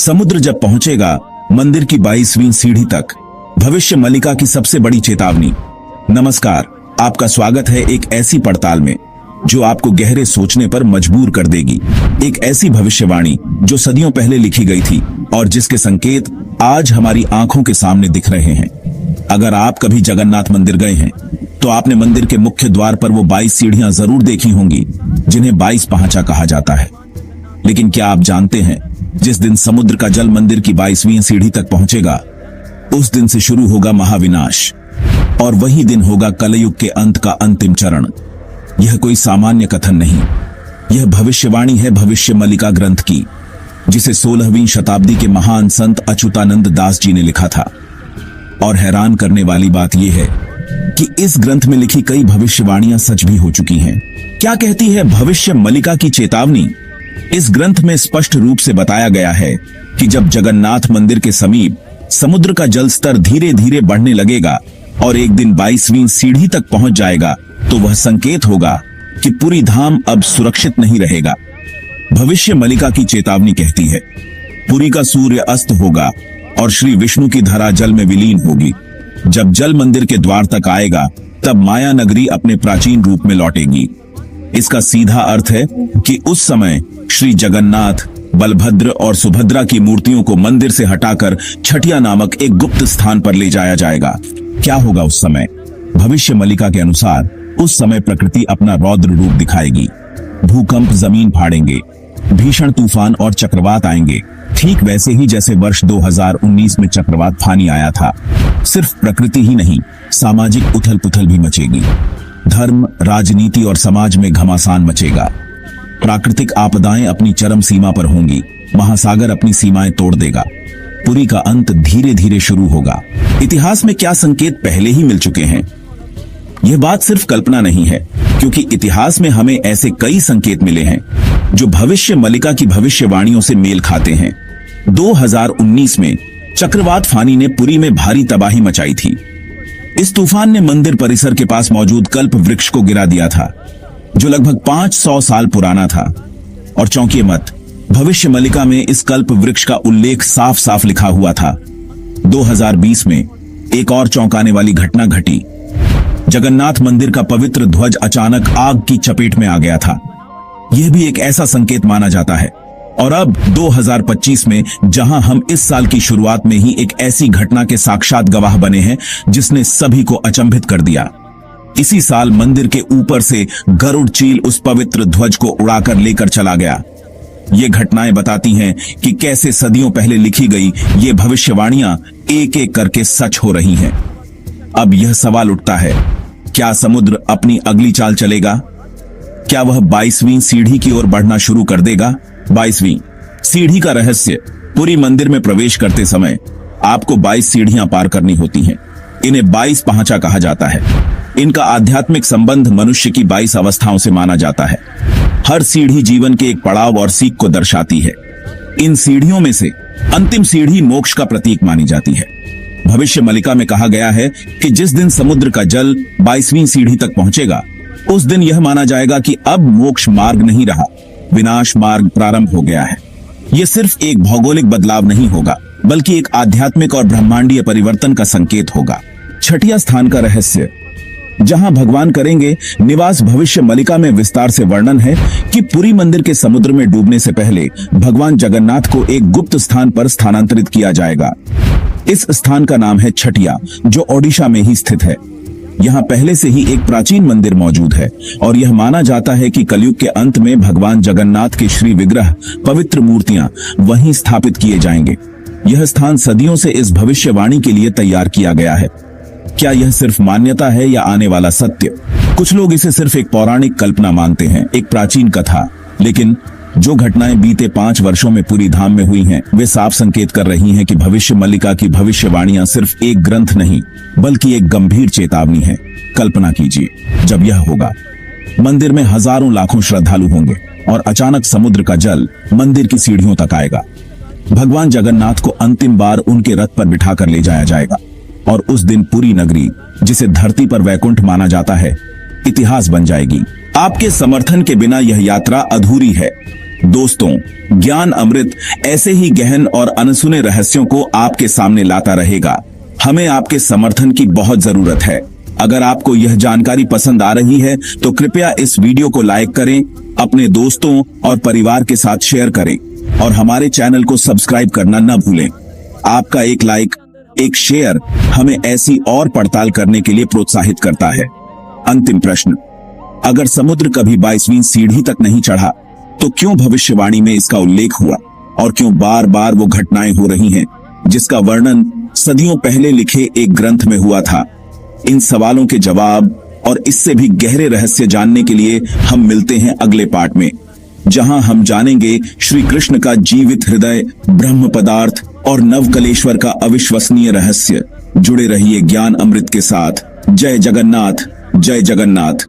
समुद्र जब पहुंचेगा मंदिर की 22वीं सीढ़ी तक, भविष्य मलिका की सबसे बड़ी चेतावनी। नमस्कार, आपका स्वागत है एक ऐसी पड़ताल में जो आपको गहरे सोचने पर मजबूर कर देगी। एक ऐसी भविष्यवाणी जो सदियों पहले लिखी गई थी और जिसके संकेत आज हमारी आंखों के सामने दिख रहे हैं। अगर आप कभी जगन्नाथ मंदिर गए हैं तो आपने मंदिर के मुख्य द्वार पर वो 22 सीढ़ियां जरूर देखी होंगी जिन्हें 22 पहाचा कहा जाता है। लेकिन क्या आप जानते हैं, जिस दिन समुद्र का जल मंदिर की 22वीं सीढ़ी तक पहुंचेगा, उस दिन से शुरू होगा महाविनाश और वही दिन होगा कलयुग के अंत का अंतिम चरण। यह कोई सामान्य कथन नहीं, यह भविष्यवाणी है भविष्य मलिका ग्रंथ की, जिसे 16वीं शताब्दी के महान संत अच्युतानंद दास जी ने लिखा था। और हैरान करने वाली बात यह है कि इस ग्रंथ में लिखी कई भविष्यवाणियां सच भी हो चुकी हैं। क्या कहती है भविष्य मलिका की चेतावनी? इस ग्रंथ में स्पष्ट रूप से बताया गया है कि जब जगन्नाथ मंदिर के समीप समुद्र का जल स्तर धीरे धीरे बढ़ने लगेगा और एक दिन 22वीं सीढ़ी तक पहुंच जाएगा, तो वह संकेत होगा कि पूरी धाम अब सुरक्षित नहीं रहेगा। भविष्य मलिका की चेतावनी कहती है, पुरी का सूर्य अस्त होगा और श्री विष्णु की धरा जल में विलीन होगी। जब जल मंदिर के द्वार तक आएगा, तब माया नगरी अपने प्राचीन रूप में लौटेगी। इसका सीधा अर्थ है कि उस समय श्री जगन्नाथ, बलभद्र और सुभद्रा की मूर्तियों को मंदिर से हटाकर छठिया नामक एक गुप्त स्थान पर ले जाया जाएगा। क्या होगा उस समय? भविष्य मलिका के अनुसार उस समय प्रकृति अपना रौद्र रूप दिखाएगी। भूकंप जमीन फाड़ेंगे, भीषण तूफान और चक्रवात आएंगे, ठीक वैसे ही जैसे वर्ष 2019 में चक्रवात फानी आया था। सिर्फ प्रकृति ही नहीं, सामाजिक उथल पुथल भी मचेगी। धर्म, राजनीति और समाज में घमासान मचेगा। प्राकृतिक आपदाएं अपनी चरम सीमा पर होंगी, महासागर अपनी सीमाएं तोड़ देगा। पुरी का अंत धीरे धीरे शुरू होगा। इतिहास में क्या संकेत पहले ही मिल चुके हैं। यह बात सिर्फ कल्पना नहीं है, क्योंकि इतिहास में हमें ऐसे कई संकेत मिले हैं जो भविष्य मलिका की भविष्यवाणियों से मेल खाते हैं। 2019 में चक्रवात फानी ने पुरी में भारी तबाही मचाई थी। इस तूफान ने मंदिर परिसर के पास मौजूद कल्प वृक्ष को गिरा दिया था, जो लगभग 500 साल पुराना था। और चौंकिए मत, भविष्य मलिका में इस कल्प वृक्ष का उल्लेख साफ साफ लिखा हुआ था। 2020 में एक और चौंकाने वाली घटना घटी। जगन्नाथ मंदिर का पवित्र ध्वज अचानक आग की चपेट में आ गया था। यह भी एक ऐसा संकेत माना जाता है। और अब 2025 में, जहां हम इस साल की शुरुआत में ही एक ऐसी घटना के साक्षात गवाह बने हैं जिसने सभी को अचंभित कर दिया। इसी साल मंदिर के ऊपर से गरुड़ चील उस पवित्र ध्वज को उड़ाकर लेकर चला गया। ये घटनाएं बताती हैं कि कैसे सदियों पहले लिखी गई ये भविष्यवाणियां एक एक करके सच हो रही हैं। अब यह सवाल उठता है, क्या समुद्र अपनी अगली चाल चलेगा? क्या वह 22वीं सीढ़ी की ओर बढ़ना शुरू कर देगा? 22वीं सीढ़ी का रहस्य। पुरी मंदिर में प्रवेश करते समय आपको 22 सीढ़ियां पार करनी होती हैं। इन्हें 22 पहाचा कहा जाता है। इनका आध्यात्मिक संबंध मनुष्य की 22 अवस्थाओं से माना जाता है। हर सीढ़ी जीवन के एक पड़ाव और सीख को दर्शाती है। इन सीढ़ियों में से अंतिम सीढ़ी मोक्ष का प्रतीक मानी जाती है। भविष्य मलिका में कहा गया है कि जिस दिन समुद्र का जल 22वीं सीढ़ी तक पहुंचेगा, उस दिन यह माना जाएगा कि अब मोक्ष मार्ग नहीं रहा, विनाश मार्ग प्रारंभ हो गया है। यह सिर्फ एक भौगोलिक बदलाव नहीं होगा, बल्कि एक आध्यात्मिक और ब्रह्मांडीय परिवर्तन का संकेत होगा। छठिया स्थान का रहस्य, जहां भगवान करेंगे निवास, भविष्य मलिका में विस्तार से वर्णन है कि पुरी मंदिर के समुद्र में डूबने से पहले भगवान जगन्नाथ को एक गुप्त स्थान पर स्थानांतरित किया जाएगा। इस स्थान का नाम है छठिया, जो ओडिशा में ही स्थित है। यहाँ पहले से ही एक प्राचीन मंदिर मौजूद है और यह माना जाता है कि कलयुग के अंत में भगवान जगन्नाथ के श्री विग्रह, पवित्र मूर्तियां वहीं स्थापित किए जाएंगे। यह स्थान सदियों से इस भविष्यवाणी के लिए तैयार किया गया है। क्या यह सिर्फ मान्यता है या आने वाला सत्य? कुछ लोग इसे सिर्फ एक पौराणिक कल्पना मानते हैं, एक प्राचीन कथा। लेकिन जो घटनाएं बीते 5 वर्षों में पूरी धाम में हुई हैं, वे साफ संकेत कर रही हैं कि भविष्य मलिका की भविष्यवाणियां सिर्फ एक ग्रंथ नहीं, बल्कि एक गंभीर चेतावनी है। कल्पना कीजिए, जब यह होगा, मंदिर में हजारों लाखों श्रद्धालु होंगे और अचानक समुद्र का जल मंदिर की सीढ़ियों तक आएगा। भगवान जगन्नाथ को अंतिम बार उनके रथ पर बिठाकर ले जाया जाएगा और उस दिन पूरी नगरी, जिसे धरती पर वैकुंठ माना जाता है, इतिहास बन जाएगी। आपके समर्थन के बिना यह यात्रा अधूरी है। दोस्तों, ज्ञान अमृत ऐसे ही गहन और अनसुने रहस्यों को आपके सामने लाता रहेगा। हमें आपके समर्थन की बहुत जरूरत है। अगर आपको यह जानकारी पसंद आ रही है तो कृपया इस वीडियो को लाइक करें, अपने दोस्तों और परिवार के साथ शेयर करें और हमारे चैनल को सब्सक्राइब करना न भूलें। आपका एक लाइक, एक शेयर हमें ऐसी और पड़ताल करने के लिए प्रोत्साहित करता है। अंतिम प्रश्न, अगर समुद्र कभी 22वीं सीढ़ी तक नहीं चढ़ा तो क्यों भविष्यवाणी में इसका उल्लेख हुआ और क्यों बार बार वो घटनाएं हो रही हैं जिसका वर्णन सदियों पहले लिखे एक ग्रंथ में हुआ था? इन सवालों के जवाब और इससे भी गहरे रहस्य जानने के लिए हम मिलते हैं अगले पार्ट में, जहां हम जानेंगे श्री कृष्ण का जीवित हृदय, ब्रह्म पदार्थ और नवकलेश्वर का अविश्वसनीय रहस्य। जुड़े रहिए ज्ञान अमृत के साथ। जय जगन्नाथ, जय जगन्नाथ।